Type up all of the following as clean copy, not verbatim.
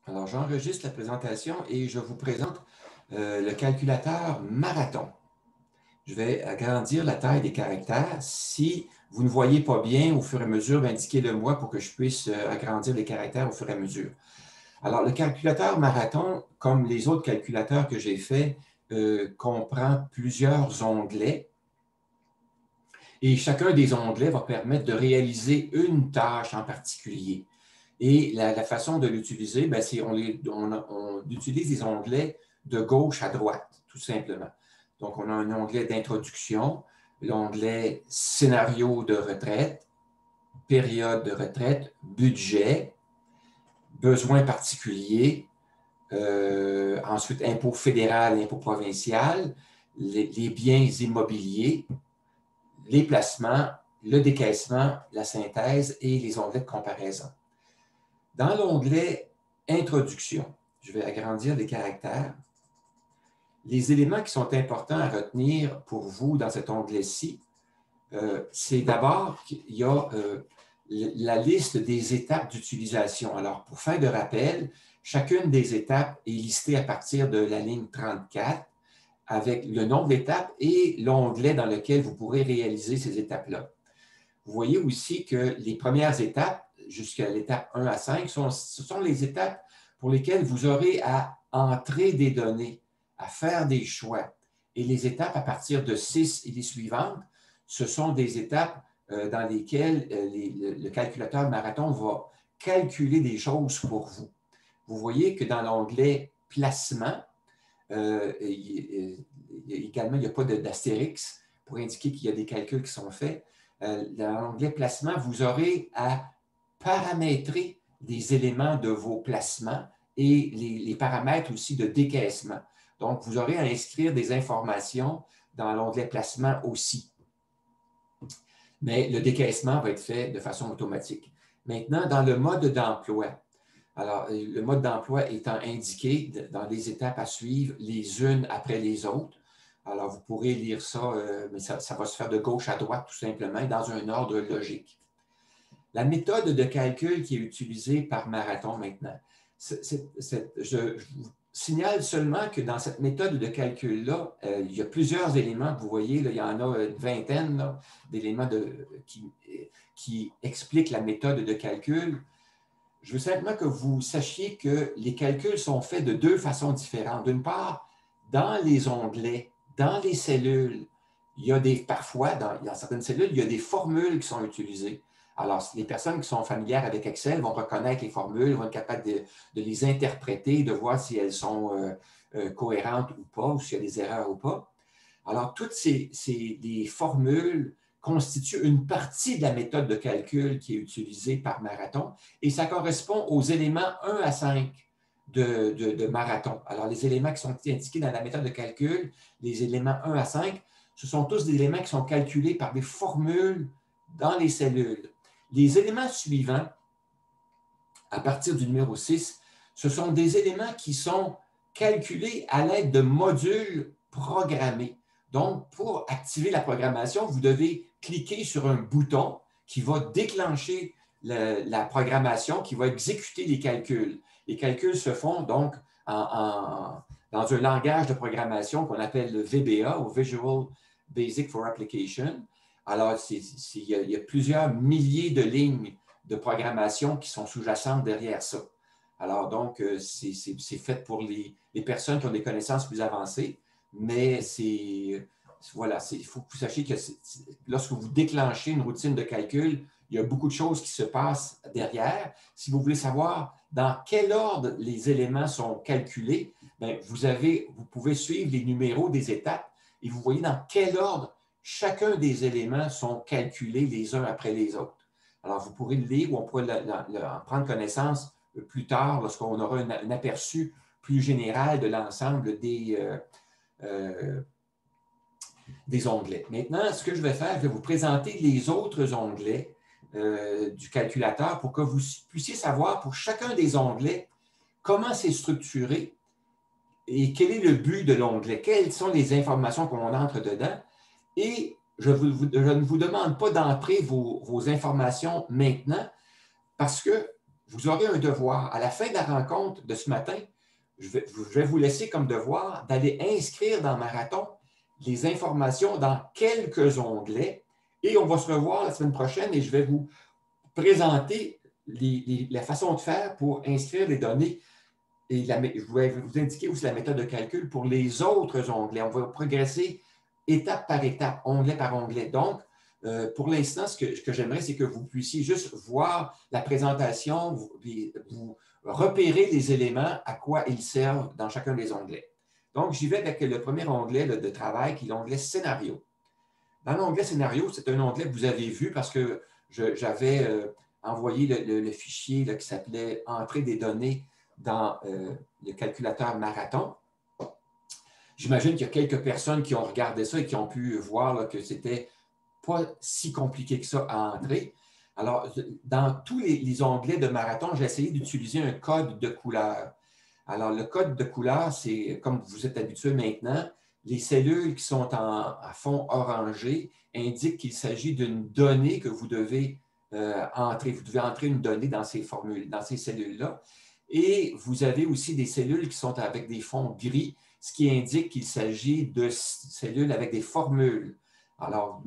Alors, j'enregistre la présentation et je vous présente le calculateur Marathon. Je vais agrandir la taille des caractères. Si vous ne voyez pas bien au fur et à mesure, indiquez-le moi pour que je puisse agrandir les caractères au fur et à mesure. Alors, le calculateur Marathon, comme les autres calculateurs que j'ai faits, comprend plusieurs onglets. Et chacun des onglets va permettre de réaliser une tâche en particulier. Et la façon de l'utiliser, ben, c'est on utilise les onglets de gauche à droite, tout simplement. Donc, on a un onglet d'introduction, l'onglet scénario de retraite, période de retraite, budget, besoins particuliers, ensuite impôt fédéral et impôt provincial, les biens immobiliers, les placements, le décaissement, la synthèse et les onglets de comparaison. Dans l'onglet Introduction, je vais agrandir les caractères. Les éléments qui sont importants à retenir pour vous dans cet onglet-ci, c'est d'abord qu'il y a la liste des étapes d'utilisation. Alors, pour fin de rappel, chacune des étapes est listée à partir de la ligne 34 avec le nombre d'étapes et l'onglet dans lequel vous pourrez réaliser ces étapes-là. Vous voyez aussi que les premières étapes, jusqu'à l'étape 1 à 5, ce sont les étapes pour lesquelles vous aurez à entrer des données, à faire des choix. Et les étapes à partir de 6 et les suivantes, ce sont des étapes dans lesquelles le calculateur Marathon va calculer des choses pour vous. Vous voyez que dans l'onglet Placement, également, il n'y a pas d'astérix pour indiquer qu'il y a des calculs qui sont faits. Dans l'onglet Placement, vous aurez à paramétrer des éléments de vos placements et les paramètres aussi de décaissement. Donc, vous aurez à inscrire des informations dans l'onglet Placement aussi. Mais le décaissement va être fait de façon automatique. Maintenant, dans le mode d'emploi, alors, le mode d'emploi étant indiqué dans les étapes à suivre, les unes après les autres. Alors, vous pourrez lire ça, mais ça va se faire de gauche à droite tout simplement, dans un ordre logique. La méthode de calcul qui est utilisée par Marathon maintenant, je vous signale seulement que dans cette méthode de calcul-là, il y a plusieurs éléments. Vous voyez, là, il y en a une vingtaine d'éléments qui expliquent la méthode de calcul. Je veux simplement que vous sachiez que les calculs sont faits de deux façons différentes. D'une part, dans les onglets, dans les cellules, il y a parfois, dans certaines cellules, il y a des formules qui sont utilisées. Alors, les personnes qui sont familières avec Excel vont reconnaître les formules, vont être capables de les interpréter, de voir si elles sont cohérentes ou pas, ou s'il y a des erreurs ou pas. Alors, toutes les formules constitue une partie de la méthode de calcul qui est utilisée par Marathon et ça correspond aux éléments 1 à 5 de Marathon. Alors, les éléments qui sont indiqués dans la méthode de calcul, les éléments 1 à 5, ce sont tous des éléments qui sont calculés par des formules dans les cellules. Les éléments suivants, à partir du numéro 6, ce sont des éléments qui sont calculés à l'aide de modules programmés. Donc, pour activer la programmation, vous devez cliquer sur un bouton qui va déclencher la programmation, qui va exécuter les calculs. Les calculs se font donc dans un langage de programmation qu'on appelle le VBA, ou Visual Basic for Application. Alors, il y a plusieurs milliers de lignes de programmation qui sont sous-jacentes derrière ça. Alors, donc, c'est fait pour les personnes qui ont des connaissances plus avancées, mais voilà, il faut que vous sachiez que lorsque vous déclenchez une routine de calcul, il y a beaucoup de choses qui se passent derrière. Si vous voulez savoir dans quel ordre les éléments sont calculés, bien, vous pouvez suivre les numéros des étapes et vous voyez dans quel ordre chacun des éléments sont calculés les uns après les autres. Alors, vous pourrez le lire ou on pourrait en prendre connaissance plus tard lorsqu'on aura un aperçu plus général de l'ensemble des onglets. Maintenant, ce que je vais faire, je vais vous présenter les autres onglets du calculateur pour que vous puissiez savoir pour chacun des onglets comment c'est structuré et quel est le but de l'onglet, quelles sont les informations qu'on entre dedans. Et je ne vous demande pas d'entrer vos informations maintenant parce que vous aurez un devoir. À la fin de la rencontre de ce matin, je vais vous laisser comme devoir d'aller inscrire dans Marathon les informations dans quelques onglets et on va se revoir la semaine prochaine et je vais vous présenter la façon de faire pour inscrire les données et je vais vous indiquer aussi la méthode de calcul pour les autres onglets. On va progresser étape par étape, onglet par onglet. Donc, pour l'instant, ce que j'aimerais, c'est que vous puissiez juste voir la présentation, vous repérer les éléments à quoi ils servent dans chacun des onglets. Donc, j'y vais avec le premier onglet de travail, qui est l'onglet Scénario. Dans l'onglet Scénario, c'est un onglet que vous avez vu parce que j'avais envoyé le fichier là, qui s'appelait Entrée des données dans le calculateur Marathon. J'imagine qu'il y a quelques personnes qui ont regardé ça et qui ont pu voir là, que c'était pas si compliqué que ça à entrer. Alors, dans tous les onglets de Marathon, j'ai essayé d'utiliser un code de couleur. Alors, le code de couleur, c'est, comme vous êtes habitué maintenant, les cellules qui sont à fond orangé indiquent qu'il s'agit d'une donnée que vous devez entrer. Vous devez entrer une donnée dans ces formules, dans ces cellules-là. Et vous avez aussi des cellules qui sont avec des fonds gris, ce qui indique qu'il s'agit de cellules avec des formules. Alors,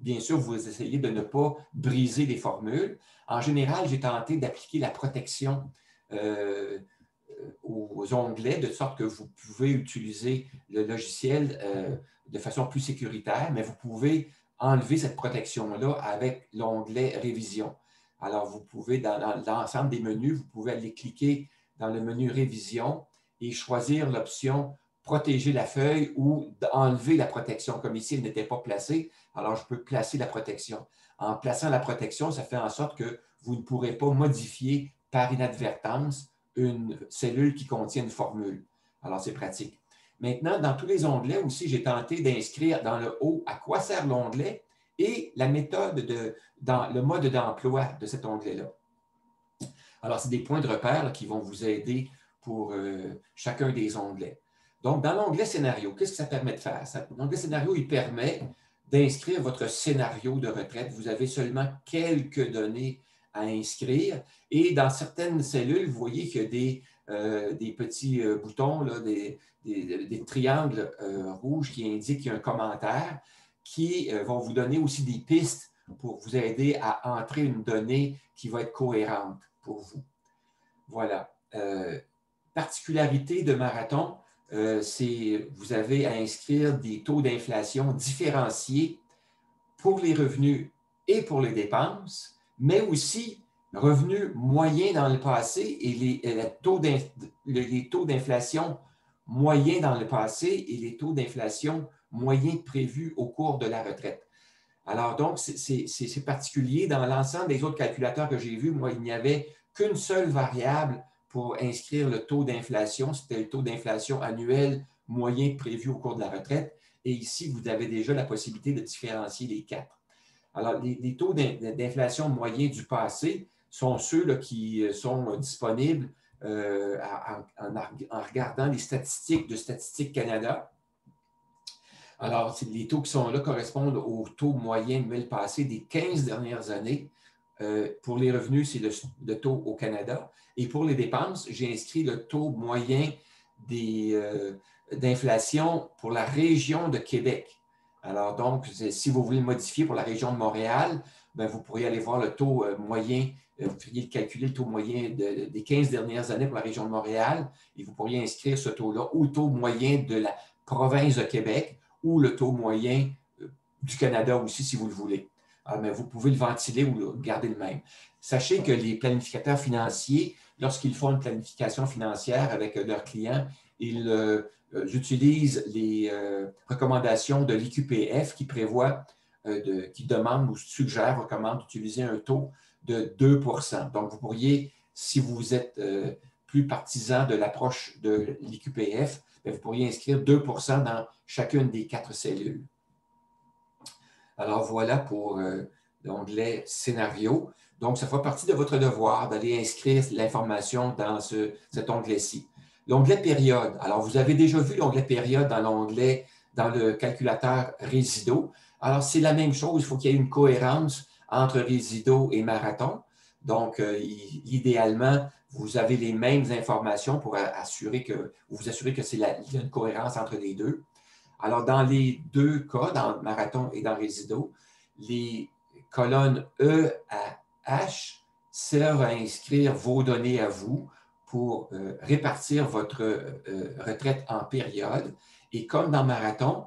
bien sûr, vous essayez de ne pas briser les formules. En général, j'ai tenté d'appliquer la protection aux onglets, de sorte que vous pouvez utiliser le logiciel de façon plus sécuritaire, mais vous pouvez enlever cette protection-là avec l'onglet Révision. Alors, vous pouvez, dans l'ensemble des menus, vous pouvez aller cliquer dans le menu Révision et choisir l'option Protéger la feuille ou enlever la protection. Comme ici, elle n'était pas placée, alors je peux placer la protection. En plaçant la protection, ça fait en sorte que vous ne pourrez pas modifier par inadvertance une cellule qui contient une formule. Alors, c'est pratique. Maintenant, dans tous les onglets aussi, j'ai tenté d'inscrire dans le haut à quoi sert l'onglet et la méthode dans le mode d'emploi de cet onglet-là. Alors, c'est des points de repère là, qui vont vous aider pour chacun des onglets. Donc, dans l'onglet Scénario, qu'est-ce que ça permet de faire? L'onglet Scénario, il permet d'inscrire votre scénario de retraite. Vous avez seulement quelques données à inscrire. Et dans certaines cellules, vous voyez qu'il y a des petits boutons, là, des triangles rouges qui indiquent qu'il y a un commentaire qui vont vous donner aussi des pistes pour vous aider à entrer une donnée qui va être cohérente pour vous. Voilà. Particularité de Marathon, c'est vous avez à inscrire des taux d'inflation différenciés pour les revenus et pour les dépenses, mais aussi revenus moyens dans le passé et les taux d'inflation moyens dans le passé et les taux d'inflation moyens prévus au cours de la retraite. Alors, donc, c'est particulier. Dans l'ensemble des autres calculateurs que j'ai vus, moi, il n'y avait qu'une seule variable pour inscrire le taux d'inflation. C'était le taux d'inflation annuel moyen prévu au cours de la retraite. Et ici, vous avez déjà la possibilité de différencier les quatre. Alors, les taux d'inflation moyens du passé sont ceux là, qui sont disponibles en regardant les statistiques de Statistique Canada. Alors, les taux qui sont là correspondent au taux moyen annuel passé des 15 dernières années. Pour les revenus, c'est le taux au Canada. Et pour les dépenses, j'ai inscrit le taux moyen d'inflation pour la région de Québec. Alors, donc, si vous voulez le modifier pour la région de Montréal, bien, vous pourriez aller voir le taux moyen, vous pourriez calculer le taux moyen des 15 dernières années pour la région de Montréal et vous pourriez inscrire ce taux-là ou le taux moyen de la province de Québec ou le taux moyen du Canada aussi, si vous le voulez. Alors, mais vous pouvez le ventiler ou le garder le même. Sachez que les planificateurs financiers, lorsqu'ils font une planification financière avec leurs clients, ils utilisent les recommandations de l'IQPF qui prévoit, qui demande ou suggère, recommande d'utiliser un taux de 2 %. Donc, vous pourriez, si vous êtes plus partisan de l'approche de l'IQPF, vous pourriez inscrire 2 % dans chacune des 4 cellules. Alors, voilà pour l'onglet Scénario. Donc, ça fera partie de votre devoir d'aller inscrire l'information dans cet onglet-ci. L'onglet Période. Alors, vous avez déjà vu l'onglet Période dans le calculateur Résido. Alors, c'est la même chose. Il faut qu'il y ait une cohérence entre Résido et Marathon. Donc, idéalement, vous avez les mêmes informations pour vous assurer que il y a une cohérence entre les deux. Alors, dans les deux cas, dans Marathon et dans Résido, les colonnes E à H servent à inscrire vos données à vous pour répartir votre retraite en périodes. Et comme dans Marathon,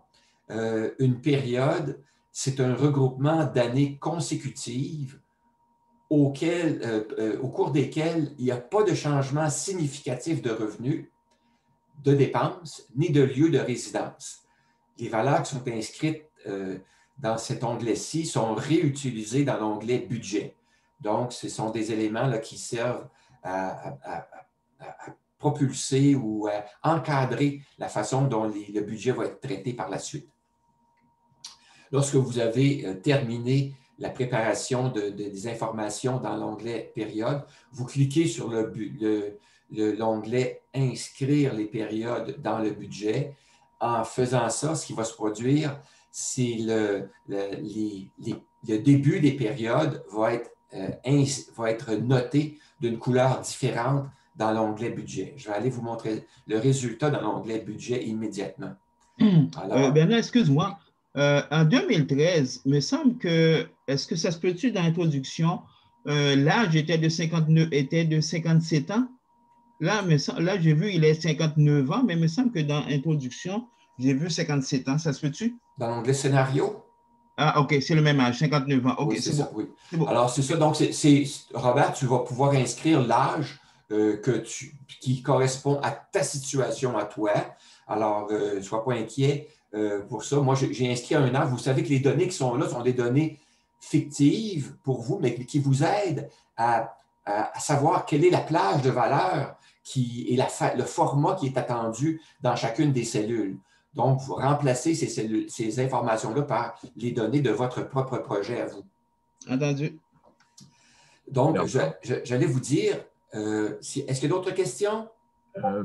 une période, c'est un regroupement d'années consécutives au cours desquelles il n'y a pas de changement significatif de revenus, de dépenses, ni de lieu de résidence. Les valeurs qui sont inscrites dans cet onglet-ci sont réutilisées dans l'onglet budget. Donc, ce sont des éléments là, qui servent à propulser ou à encadrer la façon dont le budget va être traité par la suite. Lorsque vous avez terminé la préparation des informations dans l'onglet période, vous cliquez sur l'onglet inscrire les périodes dans le budget. En faisant ça, ce qui va se produire, c'est le début des périodes va être noté d'une couleur différente dans l'onglet budget. Je vais aller vous montrer le résultat dans l'onglet budget immédiatement. Alors, Bernard, excuse-moi. En 2013, il me semble que, est-ce que ça se peut-tu dans l'introduction, l'âge était de 57 ans? Là, j'ai vu il est 59 ans, mais il me semble que dans l'introduction, j'ai vu 57 ans. Ça se peut-tu? Dans l'onglet scénario? Ah, OK, c'est le même âge, 59 ans. OK, oui, c'est ça, bon. oui. Bon. Alors, c'est ça. Donc, Robert, tu vas pouvoir inscrire l'âge qui correspond à ta situation à toi. Alors, ne sois pas inquiet pour ça. Moi, j'ai inscrit un âge. Vous savez que les données qui sont là sont des données fictives pour vous, mais qui vous aident à savoir quelle est la plage de valeur et le format qui est attendu dans chacune des cellules. Donc, vous remplacez ces informations-là par les données de votre propre projet à vous. Entendu. Donc, j'allais vous dire, est-ce qu'il y a d'autres questions?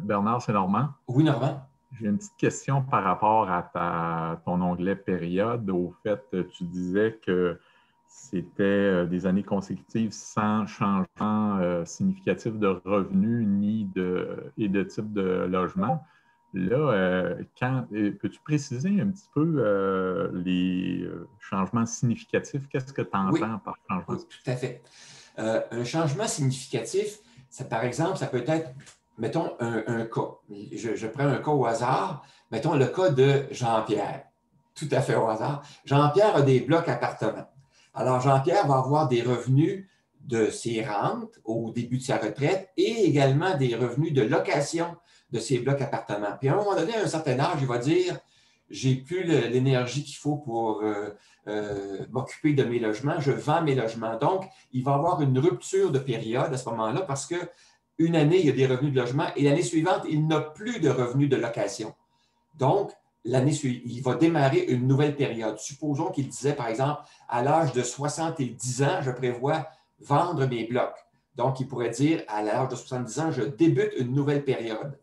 Bernard, c'est Normand. Oui, Normand. J'ai une petite question par rapport à ton onglet période. Au fait, tu disais que c'était des années consécutives sans changement significatif de revenus et de type de logement. Là, peux-tu préciser un petit peu les changements significatifs? Qu'est-ce que tu entends par changement? Oui, tout à fait. Un changement significatif, par exemple, ça peut être, mettons, un cas. Je prends un cas au hasard. Mettons le cas de Jean-Pierre. Tout à fait au hasard. Jean-Pierre a des blocs appartements. Alors, Jean-Pierre va avoir des revenus de ses rentes au début de sa retraite et également des revenus de location de ces blocs appartements. Puis à un moment donné, à un certain âge, il va dire « j'ai plus l'énergie qu'il faut pour m'occuper de mes logements, je vends mes logements ». Donc, il va avoir une rupture de période à ce moment-là parce qu'une année, il y a des revenus de logement et l'année suivante, il n'a plus de revenus de location. Donc, l'année suivante, il va démarrer une nouvelle période. Supposons qu'il disait, par exemple, à l'âge de 70 ans, je prévois vendre mes blocs. Donc, il pourrait dire, à l'âge de 70 ans, je débute une nouvelle période.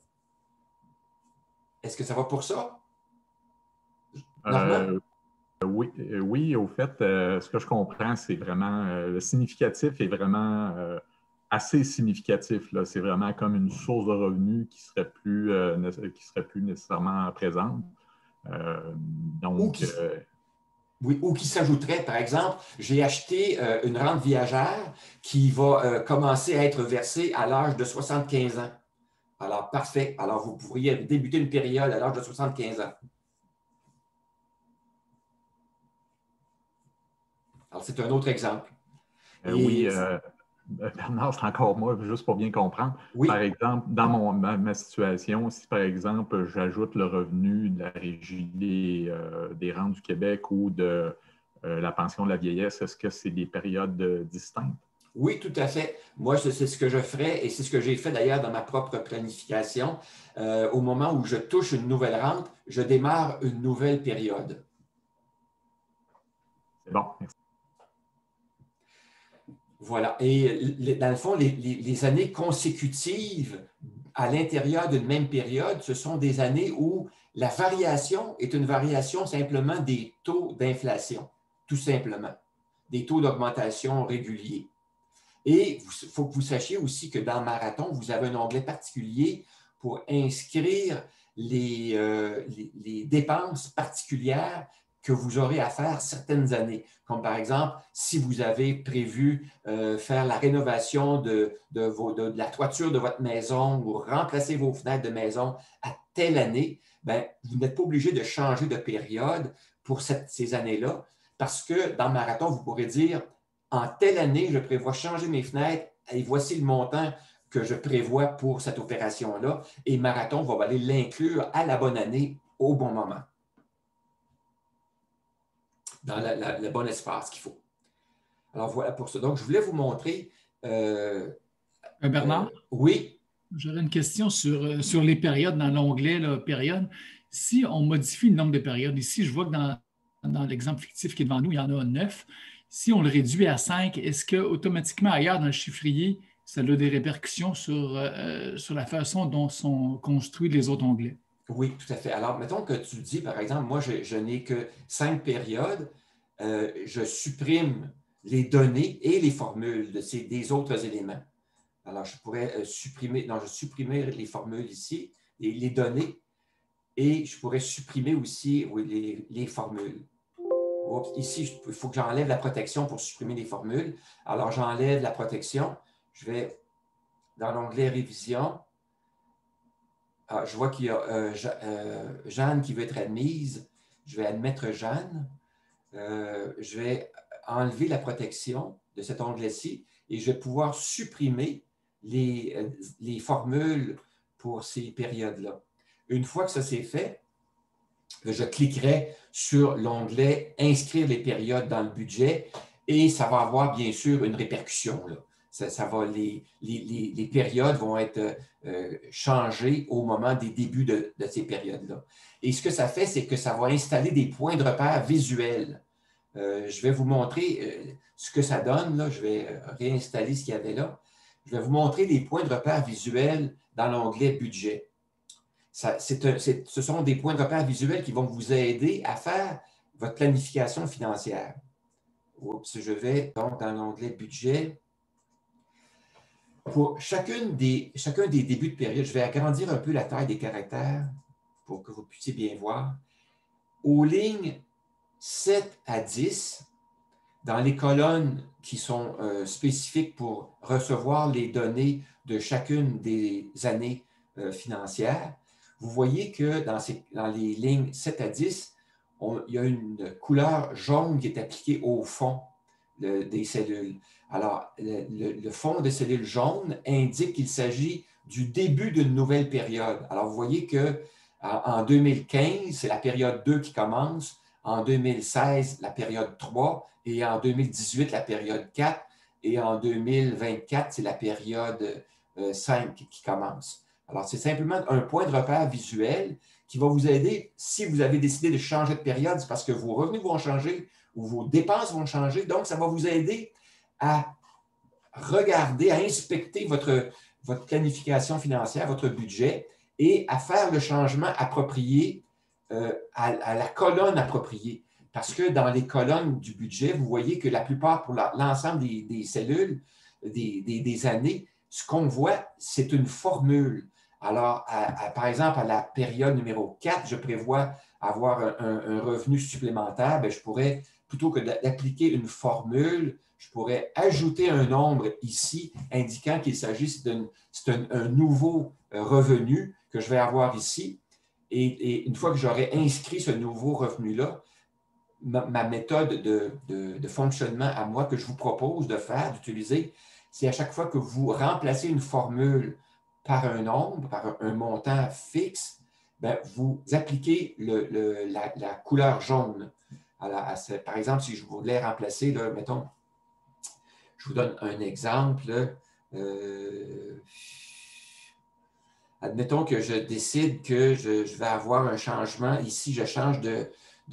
Est-ce que ça va pour ça? Oui, au fait, ce que je comprends, c'est vraiment, le significatif est vraiment assez significatif. C'est vraiment comme une source de revenus qui serait plus nécessairement présente. Ou qui s'ajouterait, par exemple, j'ai acheté une rente viagère qui va commencer à être versée à l'âge de 75 ans. Alors, parfait. Alors, vous pourriez débuter une période à l'âge de 75 ans. Alors, c'est un autre exemple. Oui, Bernard, c'est encore moi, juste pour bien comprendre. Oui. Par exemple, dans ma situation, si par exemple, j'ajoute le revenu de la Régie des rentes du Québec ou de la pension de la vieillesse, est-ce que c'est des périodes distinctes? Oui, tout à fait. Moi, c'est ce que je ferais et c'est ce que j'ai fait d'ailleurs dans ma propre planification. Au moment où je touche une nouvelle rente, je démarre une nouvelle période. C'est bon, merci. Voilà. Et dans le fond, les années consécutives à l'intérieur d'une même période, ce sont des années où la variation est une variation simplement des taux d'inflation, tout simplement, des taux d'augmentation réguliers. Et il faut que vous sachiez aussi que dans Marathon, vous avez un onglet particulier pour inscrire les dépenses particulières que vous aurez à faire certaines années. Comme par exemple, si vous avez prévu faire la rénovation de la toiture de votre maison ou remplacer vos fenêtres de maison à telle année, bien, vous n'êtes pas obligé de changer de période pour ces années-là, parce que dans Marathon, vous pourrez dire, en telle année, je prévois changer mes fenêtres et voici le montant que je prévois pour cette opération-là. Et Marathon va aller l'inclure à la bonne année, au bon moment, dans le bon espace qu'il faut. Alors voilà pour ça. Donc, je voulais vous montrer. Bernard? Oui. J'aurais une question sur les périodes dans l'onglet période. Si on modifie le nombre de périodes, ici, je vois que dans l'exemple fictif qui est devant nous, il y en a 9. Si on le réduit à 5, est-ce qu'automatiquement, ailleurs dans le chiffrier, ça a des répercussions sur la façon dont sont construits les autres onglets? Oui, tout à fait. Alors, mettons que tu dis, par exemple, moi, je n'ai que 5 périodes. Je supprime les données et les formules des autres éléments. Alors, je pourrais supprimer les formules ici, les données, et je pourrais supprimer aussi les formules. Oups, ici, il faut que j'enlève la protection pour supprimer les formules. Alors, j'enlève la protection. Je vais dans l'onglet Révision. Ah, je vois qu'il y a Jeanne qui veut être admise. Je vais admettre Jeanne. Je vais enlever la protection de cet onglet-ci et je vais pouvoir supprimer les formules pour ces périodes-là. Une fois que ça c'est fait, je cliquerai sur l'onglet « Inscrire les périodes dans le budget » et ça va avoir bien sûr une répercussion, là. Les périodes vont être changées au moment des débuts de ces périodes-là. Et ce que ça fait, c'est que ça va installer des points de repère visuels. Je vais vous montrer ce que ça donne, là. Je vais réinstaller ce qu'il y avait là. Je vais vous montrer les points de repère visuels dans l'onglet « Budget ». Ce sont des points de repère visuels qui vont vous aider à faire votre planification financière. Oups, je vais donc dans l'onglet « Budget ». Pour chacun des débuts de période, je vais agrandir un peu la taille des caractères pour que vous puissiez bien voir. Aux lignes 7 à 10, dans les colonnes qui sont spécifiques pour recevoir les données de chacune des années financières, vous voyez que dans les lignes 7 à 10, il y a une couleur jaune qui est appliquée au fond des cellules. Alors, le fond des cellules jaunes indique qu'il s'agit du début d'une nouvelle période. Alors, vous voyez qu'en 2015, c'est la période 2 qui commence, en 2016, la période 3, et en 2018, la période 4, et en 2024, c'est la période 5 qui commence. Alors, c'est simplement un point de repère visuel qui va vous aider si vous avez décidé de changer de période, c'est parce que vos revenus vont changer ou vos dépenses vont changer. Donc, ça va vous aider à regarder, à inspecter votre planification financière, votre budget et à faire le changement approprié à la colonne appropriée. Parce que dans les colonnes du budget, vous voyez que la plupart, pour l'ensemble des cellules, des années, ce qu'on voit, c'est une formule. Alors, par exemple, à la période numéro 4, je prévois avoir un revenu supplémentaire, bien, je pourrais, plutôt que d'appliquer une formule, je pourrais ajouter un nombre ici indiquant qu'il s'agit d'un nouveau revenu que je vais avoir ici. Et une fois que j'aurai inscrit ce nouveau revenu-là, ma méthode de fonctionnement à moi que je vous propose de faire, d'utiliser, c'est à chaque fois que vous remplacez une formule par un nombre, par un montant fixe, bien, vous appliquez la couleur jaune. Par exemple, si je voulais remplacer, là, mettons, je vous donne un exemple. Admettons que je décide que je vais avoir un changement. Ici, je change de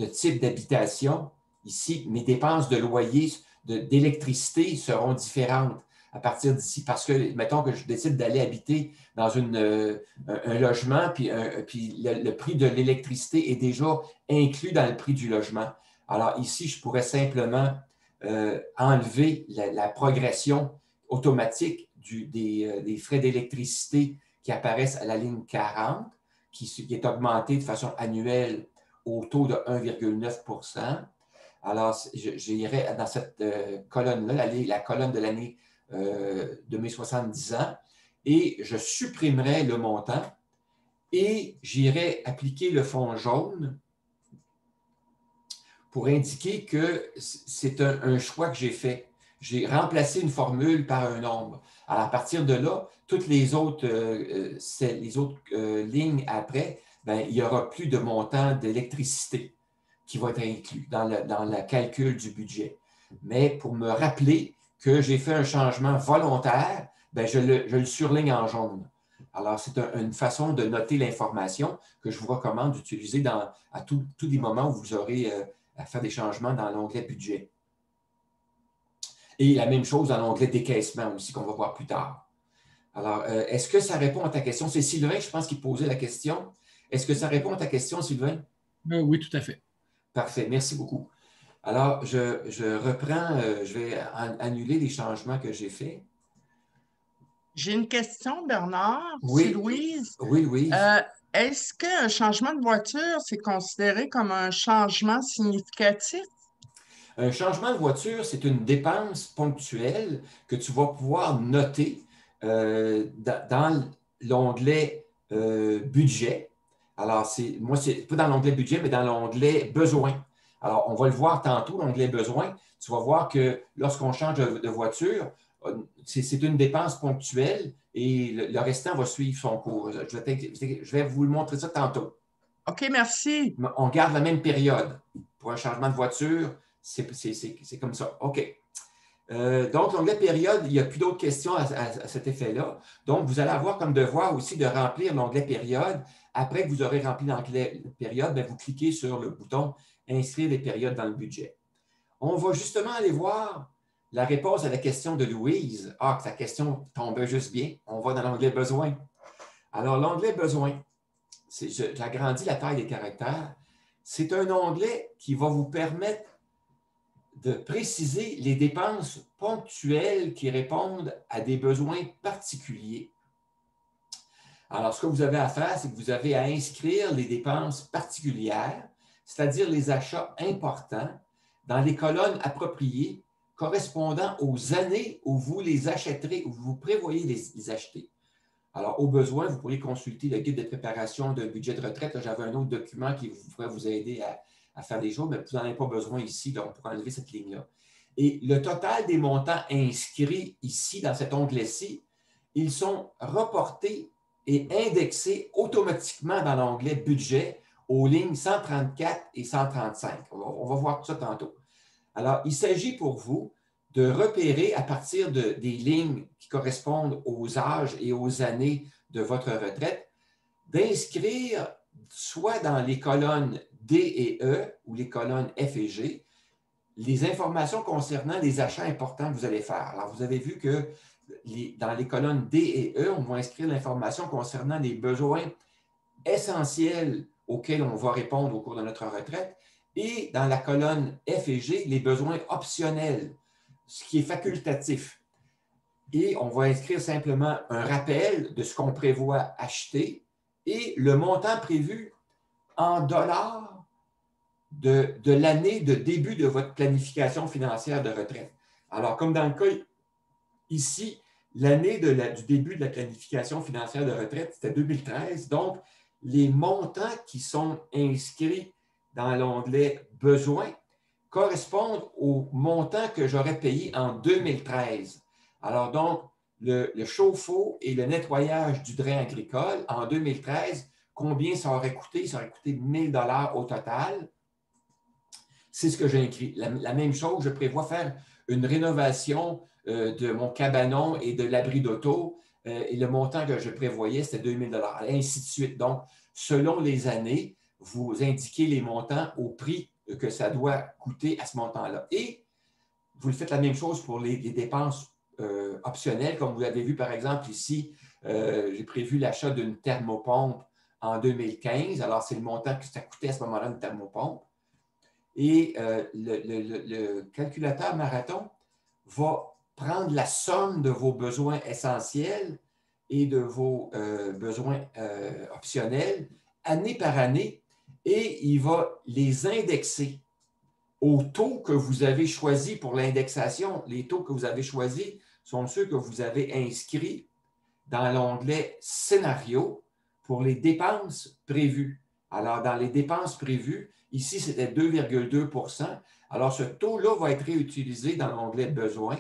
type d'habitation. Ici, mes dépenses de loyer, d'électricité seront différentes à partir d'ici. Parce que, mettons que je décide d'aller habiter dans un logement, puis le prix de l'électricité est déjà inclus dans le prix du logement. Alors ici, je pourrais simplement enlever la progression automatique des frais d'électricité qui apparaissent à la ligne 40, qui est augmenté de façon annuelle au taux de 1,9 %. Alors, j'irai dans cette colonne-là, la colonne de l'année de mes 70 ans, et je supprimerai le montant et j'irai appliquer le fond jaune pour indiquer que c'est un choix que j'ai fait. J'ai remplacé une formule par un nombre. Alors, à partir de là, toutes les autres lignes après, bien, il n'y aura plus de montant d'électricité qui va être inclus dans le calcul du budget. Mais pour me rappeler que j'ai fait un changement volontaire, bien, je le surligne en jaune. Alors, c'est une façon de noter l'information que je vous recommande d'utiliser à tous les moments où vous aurez à faire des changements dans l'onglet budget. Et la même chose dans l'onglet décaissement aussi, qu'on va voir plus tard. Alors, est-ce que ça répond à ta question? C'est Sylvain, je pense, qui posait la question. Est-ce que ça répond à ta question, Sylvain? Oui, tout à fait. Parfait, merci beaucoup. Alors, je reprends, je vais annuler les changements que j'ai faits. J'ai une question, Bernard. Oui. C'est Louise. Oui, Louise. Est-ce qu'un changement de voiture, c'est considéré comme un changement significatif? Un changement de voiture, c'est une dépense ponctuelle que tu vas pouvoir noter dans l'onglet budget. Alors, moi, c'est pas dans l'onglet budget, mais dans l'onglet besoin. Alors, on va le voir tantôt, l'onglet besoin. Tu vas voir que lorsqu'on change de voiture, c'est une dépense ponctuelle et le restant va suivre son cours. Je vais vous le montrer ça tantôt. OK, merci. On garde la même période. Pour un changement de voiture, c'est comme ça. OK. Donc, l'onglet période, il n'y a plus d'autres questions à cet effet-là. Donc, vous allez avoir comme devoir aussi de remplir l'onglet période. Après que vous aurez rempli l'onglet période, bien, vous cliquez sur le bouton « Inscrire les périodes dans le budget ». On va justement aller voir la réponse à la question de Louise. Ah, sa question tombe juste bien. On va dans l'onglet « Besoin ». Alors, l'onglet « Besoin », j'agrandis la taille des caractères. C'est un onglet qui va vous permettre de préciser les dépenses ponctuelles qui répondent à des besoins particuliers. Alors, ce que vous avez à faire, c'est que vous avez à inscrire les dépenses particulières, c'est-à-dire les achats importants, dans les colonnes appropriées correspondant aux années où vous les achèterez, où vous prévoyez les acheter. Alors, au besoin, vous pourriez consulter le guide de préparation d'un budget de retraite. J'avais un autre document qui pourrait vous aider à faire des choses, mais vous n'en avez pas besoin ici, donc on pourra enlever cette ligne-là. Et le total des montants inscrits ici, dans cet onglet-ci, ils sont reportés et indexés automatiquement dans l'onglet budget aux lignes 134 et 135. On va voir tout ça tantôt. Alors, il s'agit pour vous de repérer à partir des lignes qui correspondent aux âges et aux années de votre retraite, d'inscrire soit dans les colonnes D et E ou les colonnes F et G, les informations concernant les achats importants que vous allez faire. Alors, vous avez vu que dans les colonnes D et E, on va inscrire l'information concernant les besoins essentiels auxquels on va répondre au cours de notre retraite, et dans la colonne F et G, les besoins optionnels, ce qui est facultatif. Et on va inscrire simplement un rappel de ce qu'on prévoit acheter et le montant prévu en dollars de l'année de début de votre planification financière de retraite. Alors, comme dans le cas ici, l'année du début de la planification financière de retraite, c'était 2013. Donc, les montants qui sont inscrits dans l'onglet « Besoins » correspondent aux montants que j'aurais payés en 2013. Alors donc, le chauffe-eau et le nettoyage du drain agricole en 2013, combien ça aurait coûté? Ça aurait coûté 1 000 $ au total. C'est ce que j'ai écrit. La même chose, je prévois faire une rénovation de mon cabanon et de l'abri d'auto. Et le montant que je prévoyais, c'était 2 000 $, et ainsi de suite. Donc, selon les années, vous indiquez les montants au prix que ça doit coûter à ce montant-là. Et vous faites la même chose pour les dépenses optionnelles, comme vous l'avez vu, par exemple, ici, j'ai prévu l'achat d'une thermopompe en 2015. Alors, c'est le montant que ça coûtait à ce moment-là, une thermopompe. Et le calculateur Marathon va prendre la somme de vos besoins essentiels et de vos besoins optionnels année par année et il va les indexer au taux que vous avez choisi pour l'indexation. Les taux que vous avez choisis sont ceux que vous avez inscrits dans l'onglet « Scénario » pour les dépenses prévues. Alors, dans les dépenses prévues, ici, c'était 2,2 %. Alors, ce taux-là va être réutilisé dans l'onglet « Besoins »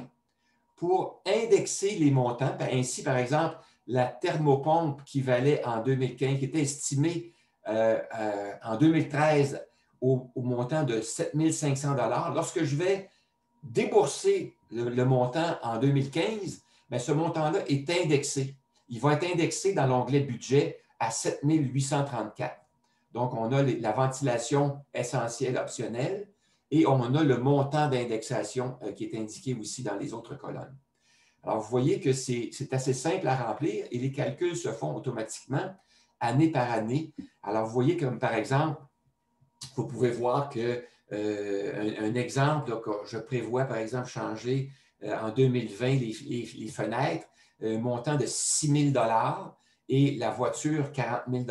pour indexer les montants. Ainsi, par exemple, la thermopompe qui valait en 2015, qui était estimée en 2013 au montant de 7 500 $. Lorsque je vais débourser le montant en 2015, bien, ce montant-là est indexé. Il va être indexé dans l'onglet budget à 7 834. Donc, on a la ventilation essentielle optionnelle et on a le montant d'indexation qui est indiqué aussi dans les autres colonnes. Alors, vous voyez que c'est assez simple à remplir et les calculs se font automatiquement année par année. Alors, vous voyez comme par exemple, vous pouvez voir que un exemple, là, que je prévois par exemple changer en 2020 les fenêtres, un montant de 6 000 $ et la voiture 40 000 $,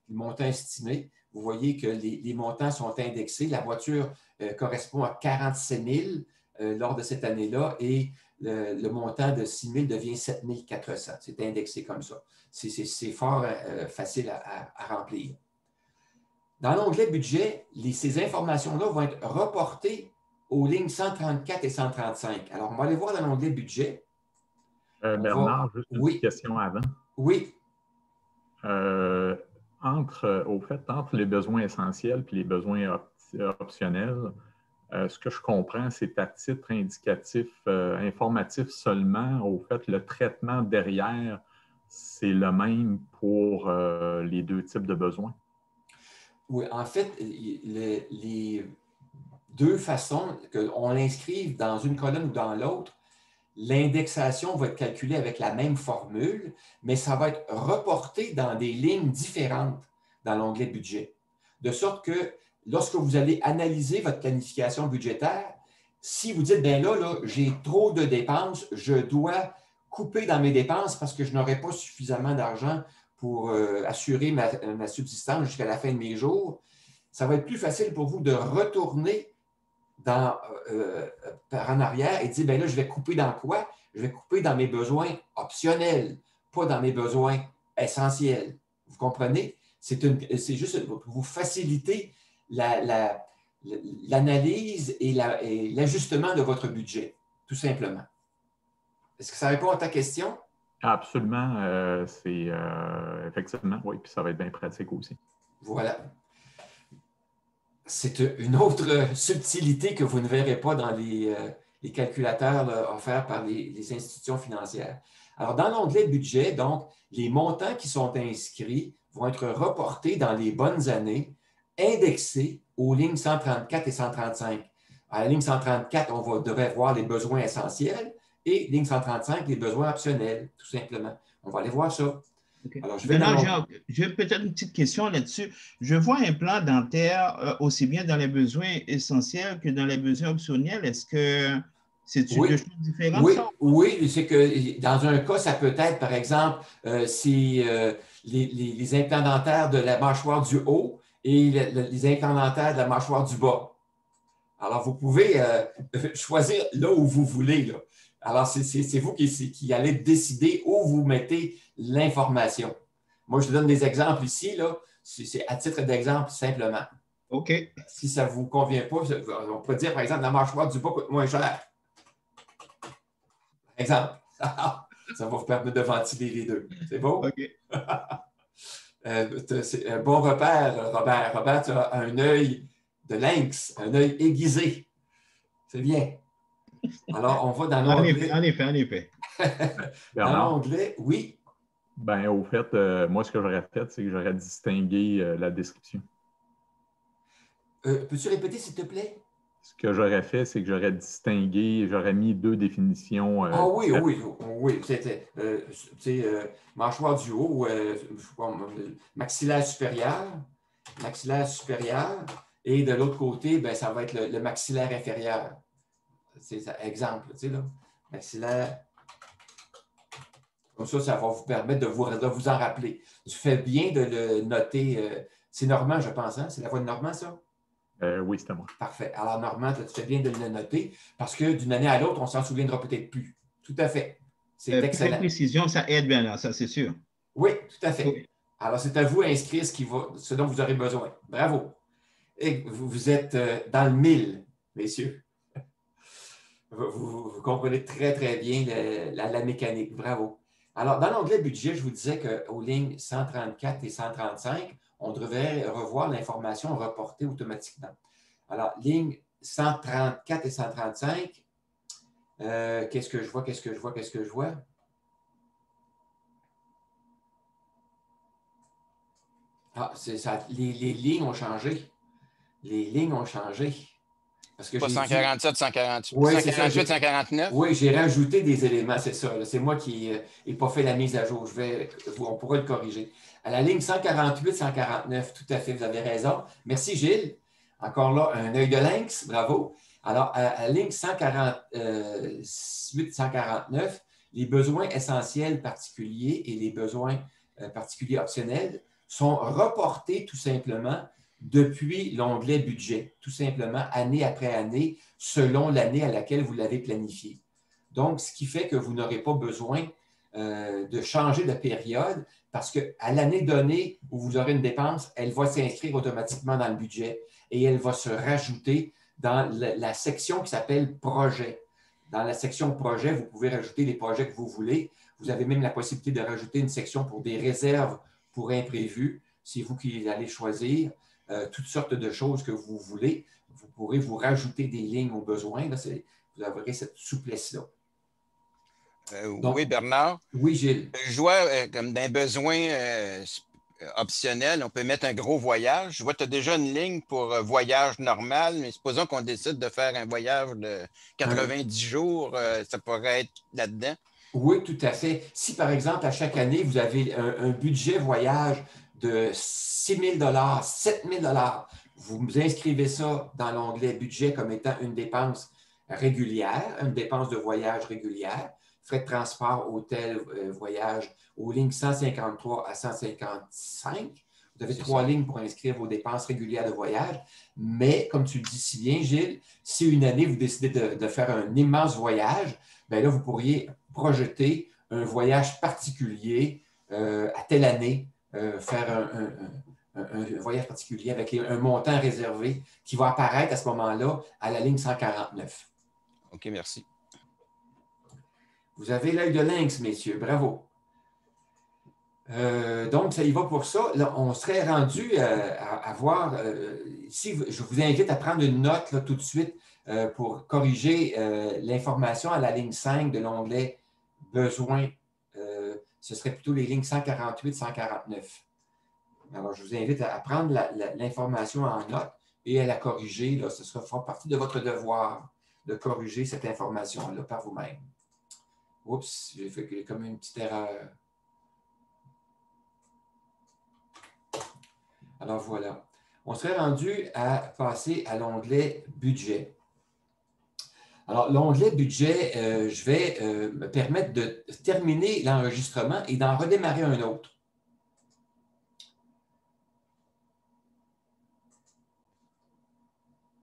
le montant estimé. Vous voyez que les montants sont indexés. La voiture correspond à 47 000 lors de cette année-là et le montant de 6 000 devient 7 400. C'est indexé comme ça. C'est fort facile à remplir. Dans l'onglet budget, ces informations-là vont être reportées aux lignes 134 et 135. Alors, on va aller voir dans l'onglet budget. Bernard, juste une petite question avant. Oui. Entre les besoins essentiels et les besoins optionnels, ce que je comprends, c'est à titre indicatif, informatif seulement. Au fait, le traitement derrière, c'est le même pour les deux types de besoins. Oui, en fait, les deux façons qu'on l'inscrive dans une colonne ou dans l'autre, l'indexation va être calculée avec la même formule, mais ça va être reporté dans des lignes différentes dans l'onglet budget. De sorte que lorsque vous allez analyser votre planification budgétaire, si vous dites, bien là, j'ai trop de dépenses, je dois couper dans mes dépenses parce que je n'aurai pas suffisamment d'argent pour assurer ma subsistance jusqu'à la fin de mes jours, ça va être plus facile pour vous de retourner par en arrière et dire, bien là, je vais couper dans quoi? Je vais couper dans mes besoins optionnels, pas dans mes besoins essentiels. Vous comprenez? C'est juste pour vous faciliter l'analyse et l'ajustement de votre budget, tout simplement. Est-ce que ça répond à ta question? Absolument. C'est effectivement, oui, puis ça va être bien pratique aussi. Voilà. C'est une autre subtilité que vous ne verrez pas dans les calculateurs là, offerts par les institutions financières. Alors, dans l'onglet budget, donc, les montants qui sont inscrits vont être reportés dans les bonnes années, indexés aux lignes 134 et 135. À la ligne 134, on devrait voir les besoins essentiels et ligne 135, les besoins optionnels, tout simplement. On va aller voir ça. Okay. Alors, j'ai peut-être une petite question là-dessus. Je vois un plan dentaire aussi bien dans les besoins essentiels que dans les besoins optionnels. Est-ce que c'est deux choses différentes? Oui, ça? Oui, c'est que dans un cas, ça peut être, par exemple, les implants dentaires de la mâchoire du haut et les implants dentaires de la mâchoire du bas. Alors, vous pouvez choisir là où vous voulez. Là. Alors, c'est vous qui allez décider où vous mettez l'information. Moi, je te donne des exemples ici. C'est à titre d'exemple simplement. OK. Si ça ne vous convient pas, on peut dire, par exemple, la mâchoire du bas coûte moins cher. Par exemple. Ça va vous permettre de ventiler les deux. C'est beau? OK. C'est un bon repère, Robert. Robert, tu as un œil de lynx, un œil aiguisé. C'est bien. Alors, on va dans l'onglet. En effet. Dans l'onglet, oui. Bien, au fait, moi, ce que j'aurais fait, c'est que j'aurais distingué la description. Peux-tu répéter, s'il te plaît? Ce que j'aurais fait, c'est que j'aurais distingué, j'aurais mis deux définitions. Oui. C'était mâchoire du haut, maxillaire supérieur, et de l'autre côté, ben, ça va être le maxillaire inférieur. C'est exemple, tu sais, là. Excellent. Comme ça va vous permettre de vous en rappeler. Tu fais bien de le noter. C'est Normand, je pense, hein? C'est la voix de Normand, ça? Oui, c'était moi. Parfait. Alors, Normand, tu fais bien de le noter parce que d'une année à l'autre, on ne s'en souviendra peut-être plus. Tout à fait. C'est excellent. Plus de précision, ça aide bien là, ça c'est sûr. Oui, tout à fait. Oui. Alors, c'est à vous d'inscrire ce dont vous aurez besoin. Bravo. Et vous êtes dans le mille, messieurs. Vous comprenez très, très bien la mécanique. Bravo. Alors, dans l'onglet budget, je vous disais qu'aux lignes 134 et 135, on devrait revoir l'information reportée automatiquement. Alors, lignes 134 et 135, qu'est-ce que je vois? Ah, c'est ça. Les lignes ont changé. Les lignes ont changé. Parce que pas 147, 148, oui, 148, 149. Oui, j'ai rajouté des éléments, c'est ça. C'est moi qui n'ai pas fait la mise à jour. On pourra le corriger. À la ligne 148, 149, tout à fait, vous avez raison. Merci, Gilles. Encore là, un œil de lynx, bravo. Alors, à la ligne 148, 149, les besoins essentiels particuliers et les besoins particuliers optionnels sont reportés tout simplement depuis l'onglet budget, tout simplement année après année, selon l'année à laquelle vous l'avez planifié. Donc, ce qui fait que vous n'aurez pas besoin de changer de période parce qu'à l'année donnée où vous aurez une dépense, elle va s'inscrire automatiquement dans le budget et elle va se rajouter dans la section qui s'appelle projet. Dans la section projet, vous pouvez rajouter les projets que vous voulez. Vous avez même la possibilité de rajouter une section pour des réserves pour imprévus. C'est vous qui allez choisir. Toutes sortes de choses que vous voulez. Vous pourrez vous rajouter des lignes au besoin. Là, vous aurez cette souplesse-là. Oui, Bernard. Oui, Gilles. Je vois comme d'un besoin optionnel, on peut mettre un gros voyage. Je vois que tu as déjà une ligne pour voyage normal, mais supposons qu'on décide de faire un voyage de 90 jours, ça pourrait être là-dedans. Oui, tout à fait. Si, par exemple, à chaque année, vous avez un budget voyage de 6 000 7 000 vous inscrivez ça dans l'onglet budget comme étant une dépense régulière, une dépense de voyage régulière, frais de transport, hôtel, voyage, aux lignes 153 à 155. Vous avez trois lignes pour inscrire vos dépenses régulières de voyage. Mais, comme tu le dis si bien, Gilles, si une année, vous décidez de faire un immense voyage, bien là, vous pourriez projeter un voyage particulier à telle année, faire un voyage particulier avec un montant réservé qui va apparaître à ce moment-là à la ligne 149. OK, merci. Vous avez l'œil de lynx, messieurs. Bravo. Donc, ça y va pour ça. Là, on serait rendu à voir, ici, je vous invite à prendre une note là, tout de suite pour corriger l'information à la ligne 5 de l'onglet besoins. Ce serait plutôt les lignes 148, 149. Alors, je vous invite à prendre l'information en note et à la corriger. Là, ce fera partie de votre devoir de corriger cette information-là par vous-même. Oups, j'ai fait comme une petite erreur. Alors, voilà. On serait rendu à passer à l'onglet budget. Alors, l'onglet budget, je vais me permettre de terminer l'enregistrement et d'en redémarrer un autre.